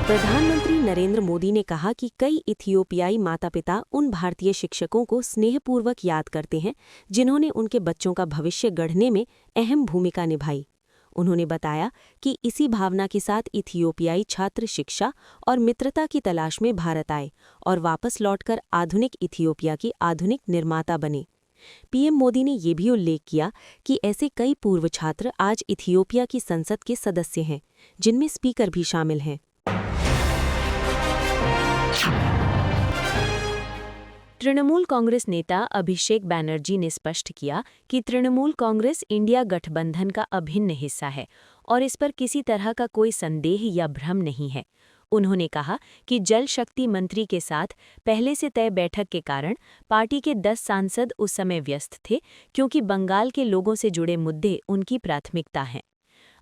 प्रधानमंत्री नरेंद्र मोदी ने कहा कि कई इथियोपियाई माता-पिता उन भारतीय शिक्षकों को स्नेहपूर्वक याद करते हैं जिन्होंने उनके बच्चों का भविष्य गढ़ने में अहम भूमिका निभाई। उन्होंने बताया कि इसी भावना के साथ इथियोपियाई छात्र शिक्षा और मित्रता की तलाश में भारत आए और वापस लौटकर आधुनिक इथियोपिया की आधुनिक निर्माता बने। पीएम मोदी ने ये भी उल्लेख किया कि ऐसे कई पूर्व छात्र आज इथियोपिया की संसद के सदस्य हैं, जिनमें स्पीकर भी शामिल हैं। तृणमूल कांग्रेस नेता अभिषेक बैनर्जी ने स्पष्ट किया कि तृणमूल कांग्रेस इंडिया गठबंधन का अभिन्न हिस्सा है और इस पर किसी तरह का कोई संदेह या भ्रम नहीं है। उन्होंने कहा कि जल शक्ति मंत्री के साथ पहले से तय बैठक के कारण पार्टी के 10 सांसद उस समय व्यस्त थे, क्योंकि बंगाल के लोगों से जुड़े मुद्दे उनकी प्राथमिकता हैं।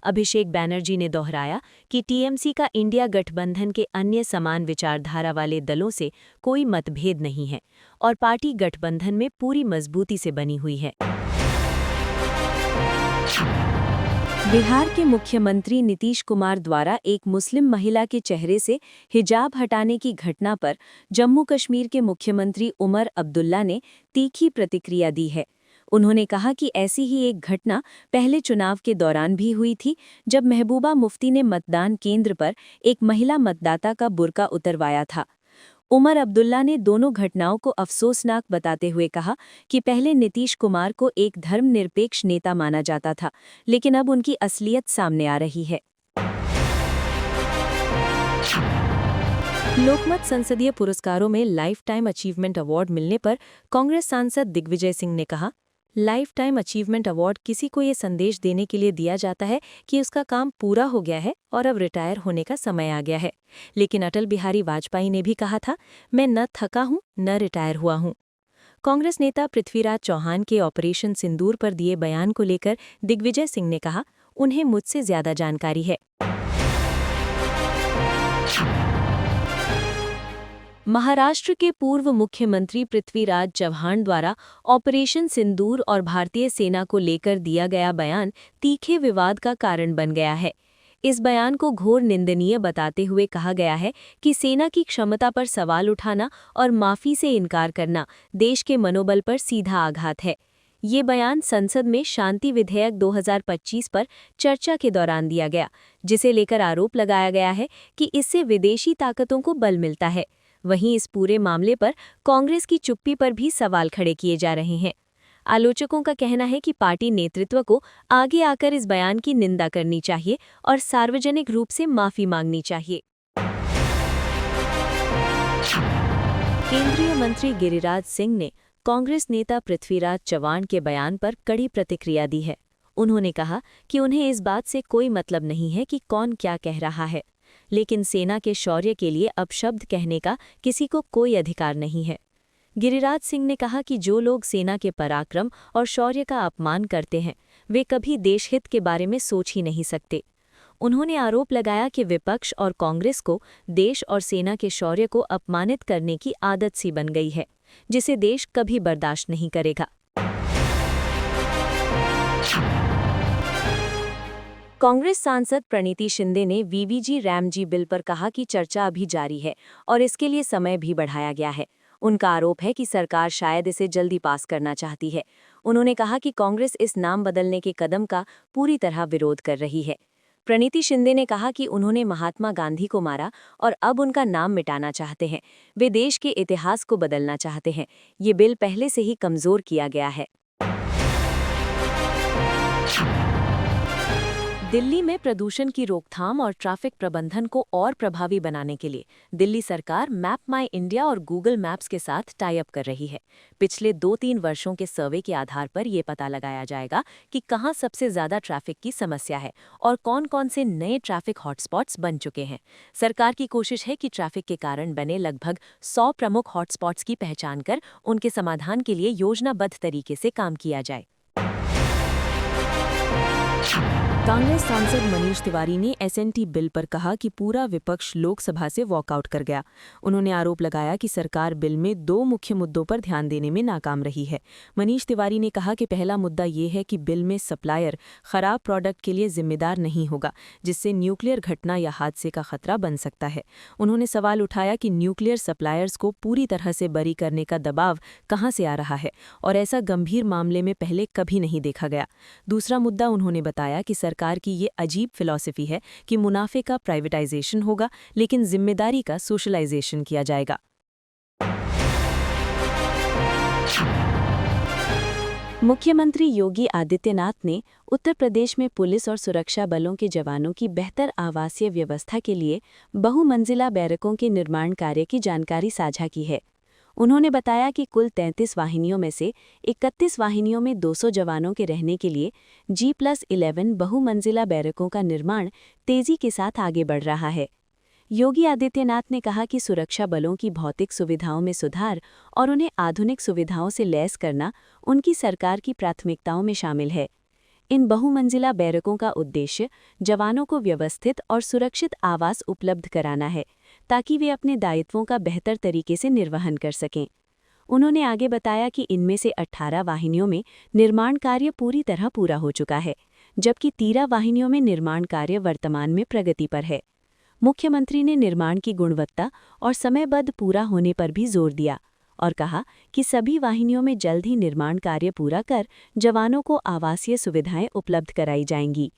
अभिषेक बैनर्जी ने दोहराया कि टीएमसी का इंडिया गठबंधन के अन्य समान विचारधारा वाले दलों से कोई मतभेद नहीं है और पार्टी गठबंधन में पूरी मजबूती से बनी हुई है। बिहार के मुख्यमंत्री नीतीश कुमार द्वारा एक मुस्लिम महिला के चेहरे से हिजाब हटाने की घटना पर जम्मू कश्मीर के मुख्यमंत्री उमर अब्दुल्ला ने तीखी प्रतिक्रिया दी है। उन्होंने कहा कि ऐसी ही एक घटना पहले चुनाव के दौरान भी हुई थी, जब महबूबा मुफ्ती ने मतदान केंद्र पर एक महिला मतदाता का बुर्का उतरवाया था। उमर अब्दुल्ला ने दोनों घटनाओं को अफसोसनाक बताते हुए कहा कि पहले नीतीश कुमार को एक धर्मनिरपेक्ष नेता माना जाता था, लेकिन अब उनकी असलियत सामने आ रही है। लोकमत संसदीय पुरस्कारों में लाइफ टाइम अचीवमेंट अवार्ड मिलने पर कांग्रेस सांसद दिग्विजय सिंह ने कहा, लाइफ टाइम अचीवमेंट अवार्ड किसी को ये संदेश देने के लिए दिया जाता है कि उसका काम पूरा हो गया है और अब रिटायर होने का समय आ गया है। लेकिन अटल बिहारी वाजपेयी ने भी कहा था, मैं न थका हूं न रिटायर हुआ हूं। कांग्रेस नेता पृथ्वीराज चौहान के ऑपरेशन सिंदूर पर दिए बयान को लेकर दिग्विजय सिंह ने कहा, उन्हें मुझसे ज्यादा जानकारी है। महाराष्ट्र के पूर्व मुख्यमंत्री पृथ्वीराज चव्हाण द्वारा ऑपरेशन सिंदूर और भारतीय सेना को लेकर दिया गया बयान तीखे विवाद का कारण बन गया है। इस बयान को घोर निंदनीय बताते हुए कहा गया है कि सेना की क्षमता पर सवाल उठाना और माफी से इनकार करना देश के मनोबल पर सीधा आघात है। ये बयान संसद में शांति विधेयक 2025 पर चर्चा के दौरान दिया गया, जिसे लेकर आरोप लगाया गया है कि इससे विदेशी ताकतों को बल मिलता है। वहीं इस पूरे मामले पर कांग्रेस की चुप्पी पर भी सवाल खड़े किए जा रहे हैं। आलोचकों का कहना है कि पार्टी नेतृत्व को आगे आकर इस बयान की निंदा करनी चाहिए और सार्वजनिक रूप से माफी मांगनी चाहिए। केंद्रीय मंत्री गिरिराज सिंह ने कांग्रेस नेता पृथ्वीराज चव्हाण के बयान पर कड़ी प्रतिक्रिया दी है। उन्होंने कहा कि उन्हें इस बात से कोई मतलब नहीं है कि कौन क्या कह रहा है, लेकिन सेना के शौर्य के लिए अपशब्द कहने का किसी को कोई अधिकार नहीं है। गिरिराज सिंह ने कहा कि जो लोग सेना के पराक्रम और शौर्य का अपमान करते हैं, वे कभी देशहित के बारे में सोच ही नहीं सकते। उन्होंने आरोप लगाया कि विपक्ष और कांग्रेस को देश और सेना के शौर्य को अपमानित करने की आदत सी बन गई है, जिसे देश कभी बर्दाश्त नहीं करेगा। कांग्रेस सांसद प्रणीति शिंदे ने वीवीजी रैमजी बिल पर कहा कि चर्चा अभी जारी है और इसके लिए समय भी बढ़ाया गया है। उनका आरोप है कि सरकार शायद इसे जल्दी पास करना चाहती है। उन्होंने कहा कि कांग्रेस इस नाम बदलने के कदम का पूरी तरह विरोध कर रही है। प्रणीति शिंदे ने कहा कि उन्होंने महात्मा गांधी को मारा और अब उनका नाम मिटाना चाहते हैं। वे देश के इतिहास को बदलना चाहते हैं। ये बिल पहले से ही कमजोर किया गया है। दिल्ली में प्रदूषण की रोकथाम और ट्रैफिक प्रबंधन को और प्रभावी बनाने के लिए दिल्ली सरकार मैप माई इंडिया और गूगल मैप्स के साथ टाई अप कर रही है। पिछले 2-3 वर्षों के सर्वे के आधार पर ये पता लगाया जाएगा कि कहाँ सबसे ज्यादा ट्रैफिक की समस्या है और कौन-कौन से नए ट्रैफिक हॉटस्पॉट्स बन चुके हैं। सरकार की कोशिश है कि ट्रैफिक के कारण बने लगभग 100 प्रमुख हॉटस्पॉट्स की पहचान कर उनके समाधान के लिए योजनाबद्ध तरीके से काम किया जाए। कांग्रेस सांसद मनीष तिवारी ने एसएनटी बिल पर कहा कि पूरा विपक्ष लोकसभा से वॉकआउट कर गया। उन्होंने आरोप लगाया कि सरकार बिल में 2 मुख्य मुद्दों पर ध्यान देने में नाकाम रही है। मनीष तिवारी ने कहा कि पहला मुद्दा ये है कि बिल में सप्लायर खराब प्रोडक्ट के लिए जिम्मेदार नहीं होगा, जिससे न्यूक्लियर घटना या हादसे का खतरा बन सकता है। उन्होंने सवाल उठाया कि न्यूक्लियर सप्लायर्स को पूरी तरह से बरी करने का दबाव कहाँ से आ रहा है और ऐसा गंभीर मामले में पहले कभी नहीं देखा गया। दूसरा मुद्दा उन्होंने बताया कि सरकार की ये अजीब फिलॉसफी है कि मुनाफे का प्राइवेटाइजेशन होगा लेकिन जिम्मेदारी का सोशलाइजेशन किया जाएगा। मुख्यमंत्री योगी आदित्यनाथ ने उत्तर प्रदेश में पुलिस और सुरक्षा बलों के जवानों की बेहतर आवासीय व्यवस्था के लिए बहुमंजिला बैरकों के निर्माण कार्य की जानकारी साझा की है। उन्होंने बताया कि कुल 33 वाहिनियों में से 31 वाहिनियों में 200 जवानों के रहने के लिए G+11 बहुमंजिला बैरकों का निर्माण तेजी के साथ आगे बढ़ रहा है। योगी आदित्यनाथ ने कहा कि सुरक्षा बलों की भौतिक सुविधाओं में सुधार और उन्हें आधुनिक सुविधाओं से लैस करना उनकी सरकार की प्राथमिकताओं में शामिल है। इन बहुमंजिला बैरकों का उद्देश्य जवानों को व्यवस्थित और सुरक्षित आवास उपलब्ध कराना है, ताकि वे अपने दायित्वों का बेहतर तरीके से निर्वहन कर सकें। उन्होंने आगे बताया कि इनमें से 18 वाहिनियों में निर्माण कार्य पूरी तरह पूरा हो चुका है, जबकि 13 वाहिनियों में निर्माण कार्य वर्तमान में प्रगति पर है। मुख्यमंत्री ने निर्माण की गुणवत्ता और समयबद्ध पूरा होने पर भी जोर दिया और कहा कि सभी वाहिनियों में जल्द ही निर्माण कार्य पूरा कर जवानों को आवासीय सुविधाएं उपलब्ध कराई जाएंगी।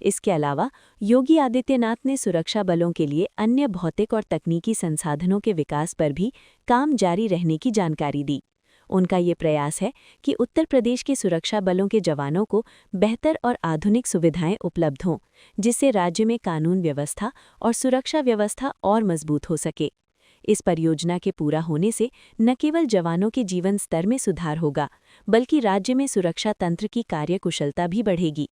इसके अलावा योगी आदित्यनाथ ने सुरक्षा बलों के लिए अन्य भौतिक और तकनीकी संसाधनों के विकास पर भी काम जारी रहने की जानकारी दी। उनका ये प्रयास है कि उत्तर प्रदेश के सुरक्षा बलों के जवानों को बेहतर और आधुनिक सुविधाएं उपलब्ध हों, जिससे राज्य में कानून व्यवस्था और सुरक्षा व्यवस्था और मजबूत हो सके। इस परियोजना के पूरा होने से न केवल जवानों के जीवन स्तर में सुधार होगा, बल्कि राज्य में सुरक्षा तंत्र की कार्यकुशलता भी बढ़ेगी।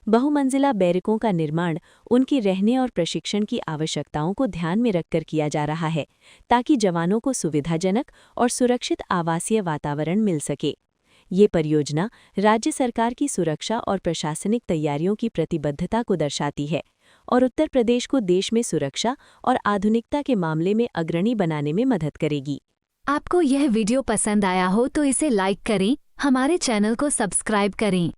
बहुमंजिला बैरकों का निर्माण उनकी रहने और प्रशिक्षण की आवश्यकताओं को ध्यान में रखकर किया जा रहा है, ताकि जवानों को सुविधाजनक और सुरक्षित आवासीय वातावरण मिल सके। ये परियोजना राज्य सरकार की सुरक्षा और प्रशासनिक तैयारियों की प्रतिबद्धता को दर्शाती है और उत्तर प्रदेश को देश में सुरक्षा और आधुनिकता के मामले में अग्रणी बनाने में मदद करेगी। आपको यह वीडियो पसंद आया हो तो इसे लाइक करें, हमारे चैनल को सब्सक्राइब करें।